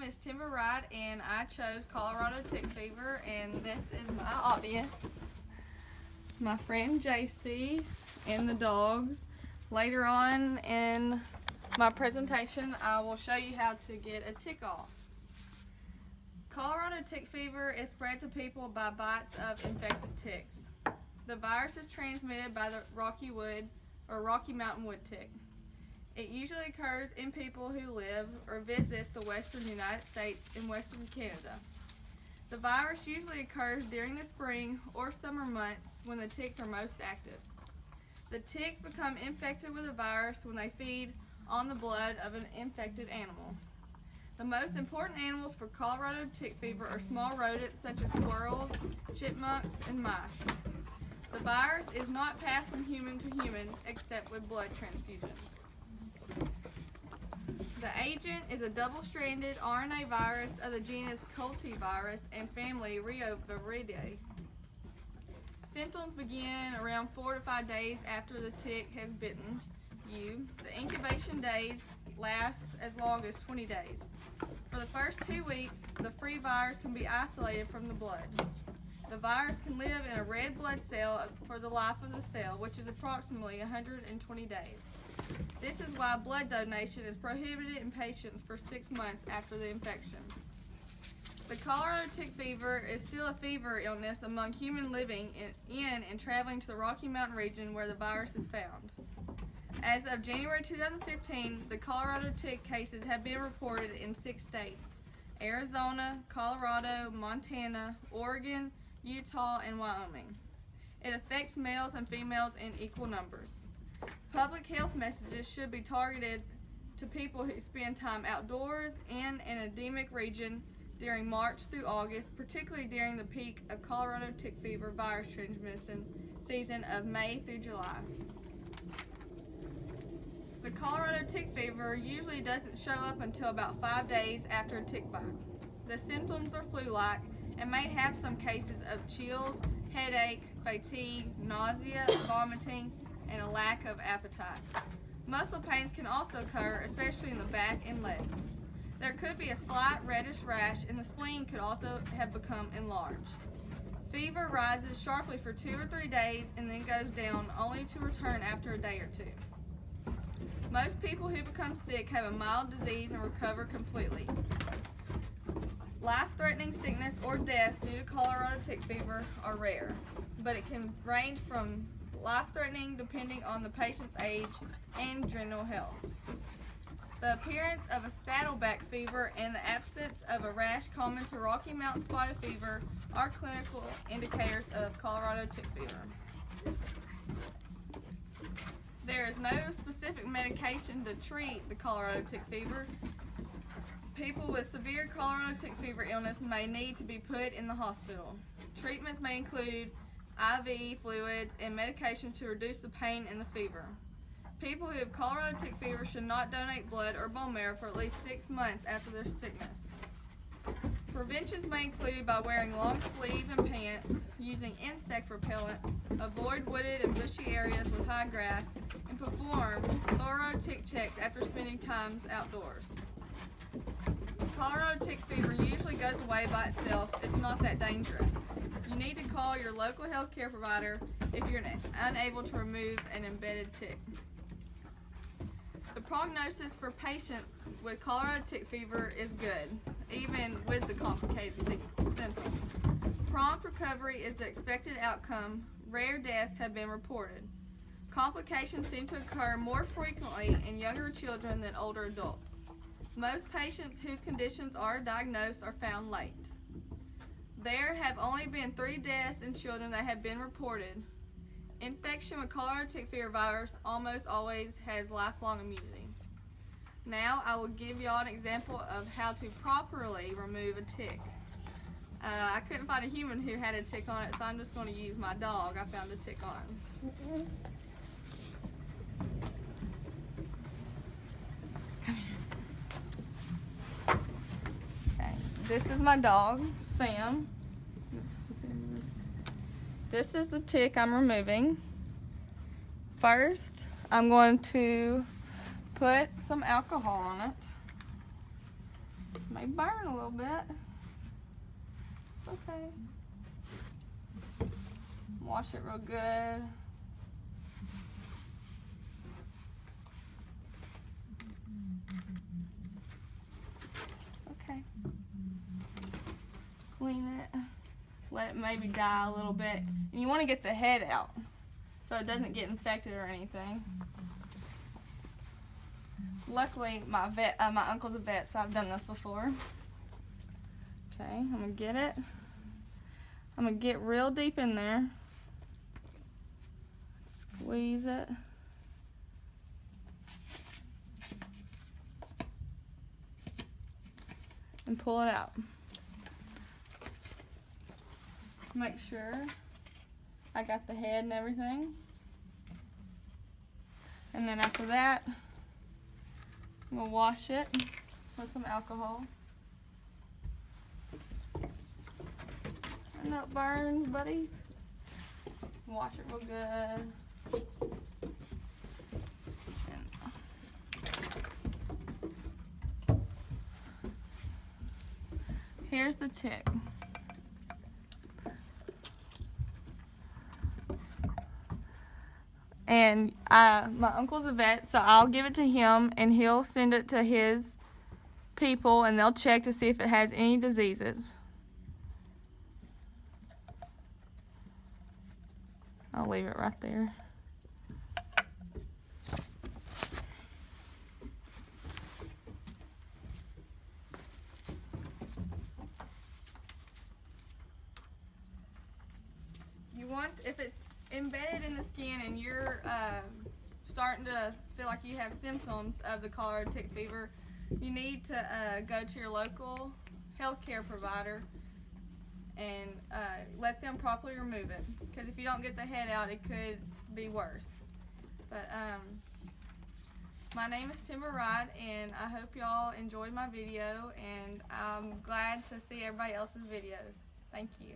is Timber Wright, and I chose Colorado tick fever, and this is my audience. My friend JC and the dogs. Later on in my presentation, I will show you how to get a tick off. Colorado tick fever is spread to people by bites of infected ticks. The virus is transmitted by the Rocky Mountain wood tick. It usually occurs in people who live or visit the western United States and western Canada. The virus usually occurs during the spring or summer months when the ticks are most active. The ticks become infected with the virus when they feed on the blood of an infected animal. The most important animals for Colorado tick fever are small rodents such as squirrels, chipmunks, and mice. The virus is not passed from human to human except with blood transfusions. The agent is a double-stranded RNA virus of the genus Cultivirus and family Reoviridae. Symptoms begin around 4 to 5 days after the tick has bitten you. The incubation days last as long as 20 days. For the first 2 weeks, the free virus can be isolated from the blood. The virus can live in a red blood cell for the life of the cell, which is approximately 120 days. This is why blood donation is prohibited in patients for 6 months after the infection. The Colorado tick fever is still a fever illness among humans living in and traveling to the Rocky Mountain region where the virus is found. As of January 2015, the Colorado tick cases have been reported in 6 states: Arizona, Colorado, Montana, Oregon, Utah, and Wyoming. It affects males and females in equal numbers. Public health messages should be targeted to people who spend time outdoors in an endemic region during March through August, particularly during the peak of Colorado tick fever virus transmission season of May through July. The Colorado tick fever usually doesn't show up until about 5 days after a tick bite. The symptoms are flu-like and may have some cases of chills, headache, fatigue, nausea, vomiting, and a lack of appetite. Muscle pains can also occur, especially in the back and legs. There could be a slight reddish rash, and the spleen could also have become enlarged. Fever rises sharply for 2 or 3 days and then goes down, only to return after a day or 2. Most people who become sick have a mild disease and recover completely. Life-threatening sickness or deaths due to Colorado tick fever are rare, but it can range from life-threatening depending on the patient's age and general health. The appearance of a saddleback fever and the absence of a rash common to Rocky Mountain spotted fever are clinical indicators of Colorado tick fever. There is no specific medication to treat the Colorado tick fever. People with severe Colorado tick fever illness may need to be put in the hospital. Treatments may include IV fluids and medication to reduce the pain and the fever. People who have Colorado tick fever should not donate blood or bone marrow for at least 6 months after their sickness. Preventions may include by wearing long sleeve and pants, using insect repellents, avoid wooded and bushy areas with high grass, and perform thorough tick checks after spending time outdoors. Colorado tick fever usually goes away by itself. It's not that dangerous. You need to call your local health care provider if you're unable to remove an embedded tick. The prognosis for patients with Colorado tick fever is good, even with the complicated symptoms. Prompt recovery is the expected outcome. Rare deaths have been reported. Complications seem to occur more frequently in younger children than older adults. Most patients whose conditions are diagnosed are found late. There have only been 3 deaths in children that have been reported. Infection with Colorado tick fever virus almost always has lifelong immunity. Now I will give y'all an example of how to properly remove a tick. I couldn't find a human who had a tick on it, so I'm just going to use my dog. I found a tick on him. Okay. This is my dog, Sam. This is the tick I'm removing. First, I'm going to put some alcohol on it. may burn a little bit. It's okay. Wash it real good. Okay. Clean it. Let it maybe die a little bit. And you want to get the head out so it doesn't get infected or anything. Luckily, my uncle's a vet, so I've done this before. Okay, I'm gonna get it. I'm gonna get real deep in there. Squeeze it. And pull it out. Make sure I got the head and everything. And then after that, I'm gonna wash it with some alcohol. I know it burns, buddy. Wash it real good. And here's the tick. And my uncle's a vet, so I'll give it to him and he'll send it to his people and they'll check to see if it has any diseases. I'll leave it right there. You want, if it's embedded in the skin and you're starting to feel like you have symptoms of the cholera tick fever, you need to go to your local healthcare provider and let them properly remove it, because if you don't get the head out, it could be worse. But my name is Timber Wright, and I hope y'all enjoyed my video, and I'm glad to see everybody else's videos. Thank you.